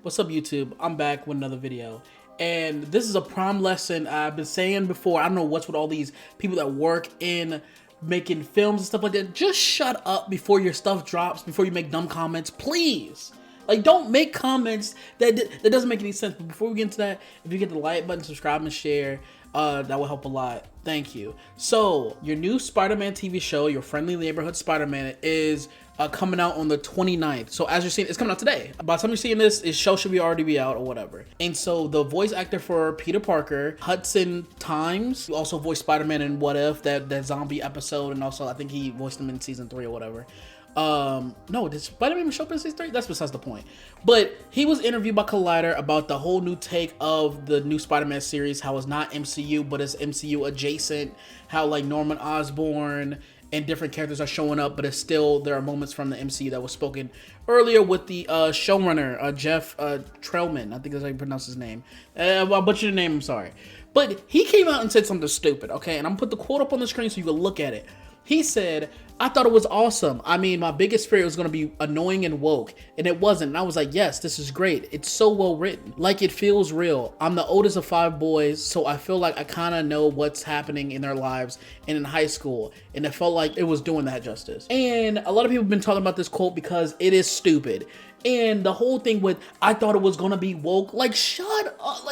What's up, YouTube? I'm back with another video. And this is a prime lesson I've been saying before. I don't know what's with all these people that work in making films and stuff like that. Just shut up before your stuff drops, before you make dumb comments, please. Like, don't make comments that doesn't make any sense. But before we get into that, if you get the like button, subscribe, and share, that will help a lot. Thank you. So, your new Spider-Man TV show, Your Friendly Neighborhood Spider-Man, is coming out on the 29th. So as you're seeing, it's coming out today. By the time you're seeing this, the show should already be out or whatever. And so the voice actor for Peter Parker, Hudson Thames, who also voiced Spider-Man in What If, that zombie episode, and also I think he voiced him in season 3 or whatever. No, did Spider-Man show up in season 3? That's besides the point. But he was interviewed by Collider about the whole new take of the new Spider-Man series, how it's not MCU, but it's MCU adjacent, how like Norman Osborn and different characters are showing up, but it's still, there are moments from the MCU that was spoken earlier with the showrunner, Jeff Trailman. I think that's how you pronounce his name. I butchered the name, I'm sorry. But he came out and said something stupid, okay? And I'm gonna put the quote up on the screen so you can look at it. He said, I thought it was awesome. I mean, my biggest fear was going to be annoying and woke, and it wasn't. And I was like, yes, this is great. It's so well written. Like, it feels real. I'm the oldest of 5 boys, so I feel like I kind of know what's happening in their lives and in high school, and it felt like it was doing that justice. And a lot of people have been talking about this quote because it is stupid. And the whole thing with, I thought it was gonna be woke, like, shut up,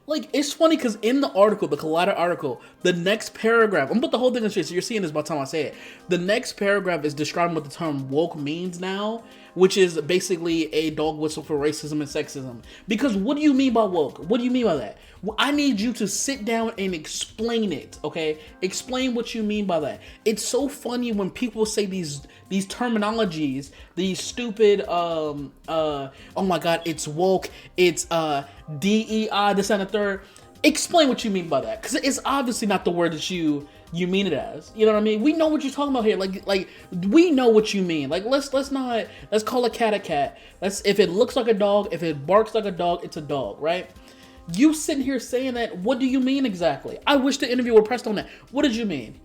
like it's funny because in the article, the Collider article, the next paragraph, I'm gonna put the whole thing in straight, so you're seeing this by the time I say it. The next paragraph is describing what the term woke means now, which is basically a dog whistle for racism and sexism. Because what do you mean by woke? What do you mean by that? Well, I need you to sit down and explain it, okay? Explain what you mean by that. It's so funny when people say these terminologies, these stupid, oh my god, it's woke, it's DEI, this and the third. Explain what you mean by that, because it's obviously not the word that you mean it as. You know what I mean? We know what you're talking about here. Like we know what you mean. Like let's call a cat a cat. If it looks like a dog, if it barks like a dog, it's a dog, right? You sitting here saying that, what do you mean exactly? I wish the interviewer pressed on that. What did you mean?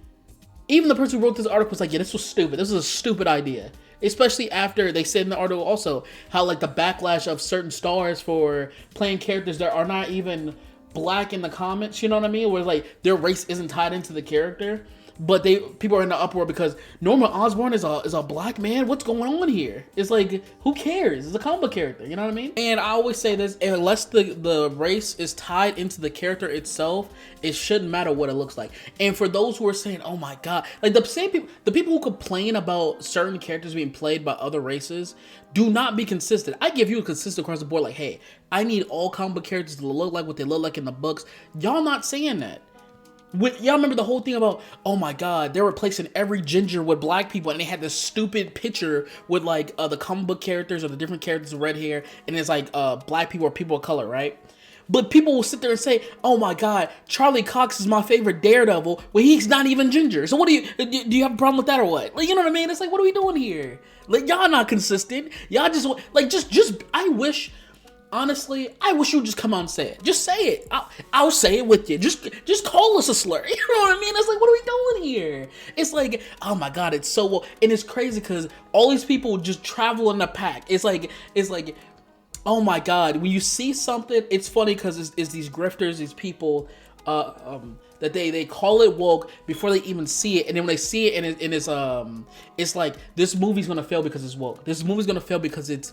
Even the person who wrote this article was like, yeah, this was stupid. This is a stupid idea. Especially after they said in the article also how like the backlash of certain stars for playing characters that are not even black in the comments, you know what I mean? Where like their race isn't tied into the character. But people are in the uproar because Norman Osborn is a black man. What's going on here? It's like, who cares? It's a comic book character, you know what I mean? And I always say this, unless the race is tied into the character itself, it shouldn't matter what it looks like. And for those who are saying, oh my god, like the people who complain about certain characters being played by other races, do not be consistent. I give you a consistent across the board, like, hey, I need all comic book characters to look like what they look like in the books. Y'all not saying that. Y'all remember the whole thing about, oh my god, they're replacing every ginger with black people, and they had this stupid picture with like the comic book characters or the different characters with red hair, and it's like black people or people of color, right? But people will sit there and say, oh my god, Charlie Cox is my favorite Daredevil, well, he's not even ginger. So what do you have a problem with that or what? Like, you know what I mean? It's like, what are we doing here? Like, y'all not consistent. Y'all just, like, just, I wish... Honestly, I wish you would just come out and say it. Just say it. I'll say it with you. Just call us a slur. You know what I mean? It's like, what are we doing here? It's like, oh my god, it's so well. And it's crazy because all these people just travel in a pack. It's like, oh my god. When you see something, it's funny because it's these grifters, these people, that they call it woke before they even see it, and then when they see it and it's like, this movie's gonna fail because it's woke. This movie's gonna fail because it's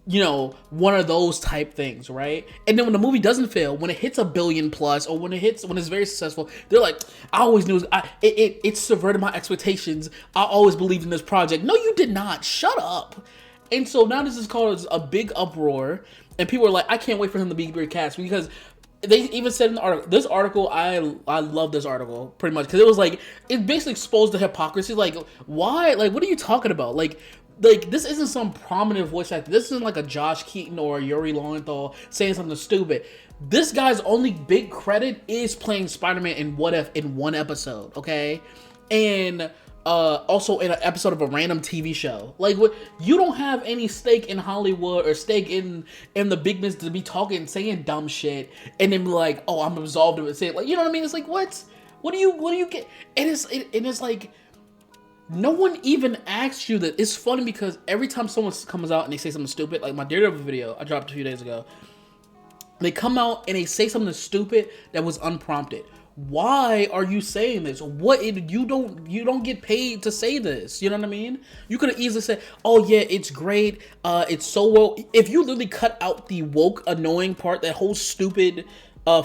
you know, one of those type things, right? And then when the movie doesn't fail, when it hits $1 billion plus, or when it's very successful, they're like, I always knew it subverted my expectations. I always believed in this project. No, you did not. Shut up. And so now this is called a big uproar, and people are like, I can't wait for him to be recast, because they even said in the article, this article, I love this article pretty much, because it was like, it basically exposed the hypocrisy. Like, why? Like, what are you talking about? Like this isn't some prominent voice actor. This isn't like a Josh Keaton or a Yuri Lowenthal saying something stupid. This guy's only big credit is playing Spider-Man in What If in one episode, okay? And also in an episode of a random TV show. Like, what, you don't have any stake in Hollywood or stake in the big business to be talking, saying dumb shit, and then be like, oh, I'm absolved of it. Say it, like, you know what I mean? It's like, what do you get? And it's like, No one even asks you that. It's funny because every time someone comes out and they say something stupid, like my Daredevil video I dropped a few days ago, they come out and they say something stupid that was unprompted. Why are you saying this? What you don't get paid to say this? You know what I mean? You could have easily said, "Oh yeah, it's great. It's so well." If you literally cut out the woke, annoying part, that whole stupid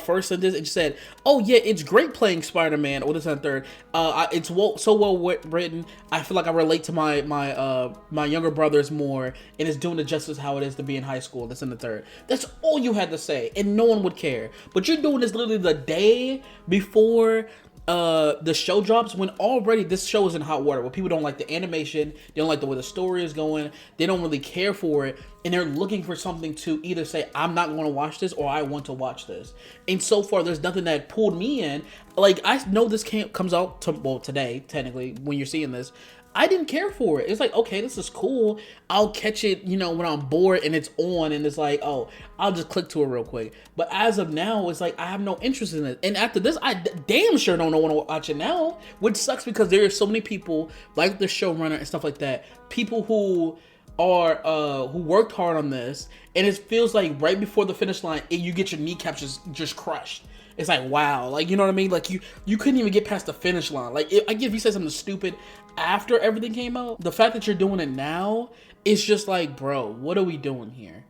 first sentence, and said, "Oh yeah, it's great playing Spider-Man," or this and third. It's so well written. I feel like I relate to my younger brothers more, and it's doing the justice how it is to be in high school. This and the third. That's all you had to say, and no one would care. But you're doing this literally the day before the show drops, when already this show is in hot water, where people don't like the animation, they don't like the way the story is going, they don't really care for it, and they're looking for something to either say, I'm not going to watch this, or I want to watch this. And so far, there's nothing that pulled me in. Like, I know this comes out today, technically, when you're seeing this. I didn't care for it. It's like, okay, this is cool. I'll catch it, you know, when I'm bored and it's on, and it's like, oh, I'll just click to it real quick. But as of now, it's like, I have no interest in it. And after this, I damn sure don't want to watch it now, which sucks because there are so many people, like the showrunner and stuff like that, people who are who worked hard on this, and it feels like right before the finish line, you get your kneecaps just crushed. It's like, wow, like, you know what I mean? Like, you couldn't even get past the finish line. Like, if you said something stupid after everything came out, the fact that you're doing it now, it's just like, bro, what are we doing here?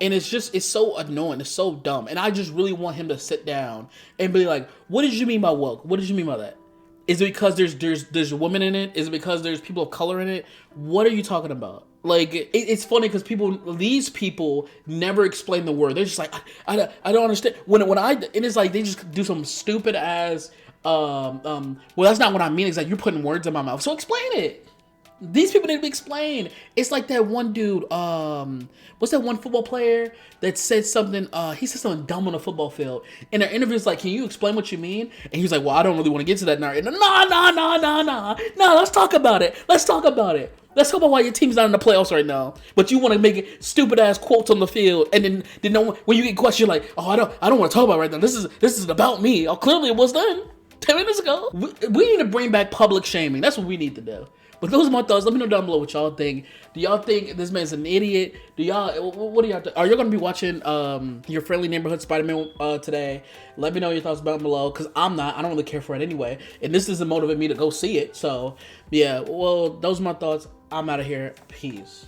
And it's so annoying. It's so dumb. And I just really want him to sit down and be like, what did you mean by woke? What did you mean by that? Is it because there's a woman in it? Is it because there's people of color in it? What are you talking about? Like, it's funny because these people never explain the word. They're just like, I don't understand. And it's like they just do some stupid ass, well, that's not what I mean. It's like, you're putting words in my mouth. So explain it. These people need to be explained. It's like that one dude, what's that one football player that said something, he said something dumb on a football field. And their interview's like, can you explain what you mean? And he's like, well, I don't really want to get to that now. And no, let's talk about it. Let's talk about why your team's not in the playoffs right now. But you want to make it stupid ass quotes on the field, and then when you get questioned, you're like, oh, I don't want to talk about it right now. This is about me. Oh, clearly it was then 10 minutes ago. We need to bring back public shaming. That's what we need to do. But those are my thoughts. Let me know down below what y'all think. Do y'all think this man's an idiot? What do y'all think? Are you gonna be watching Your Friendly Neighborhood Spider-Man today? Let me know your thoughts down below, because I'm not. I don't really care for it anyway. And this doesn't motivate me to go see it. So yeah, well, those are my thoughts. I'm out of here. Peace.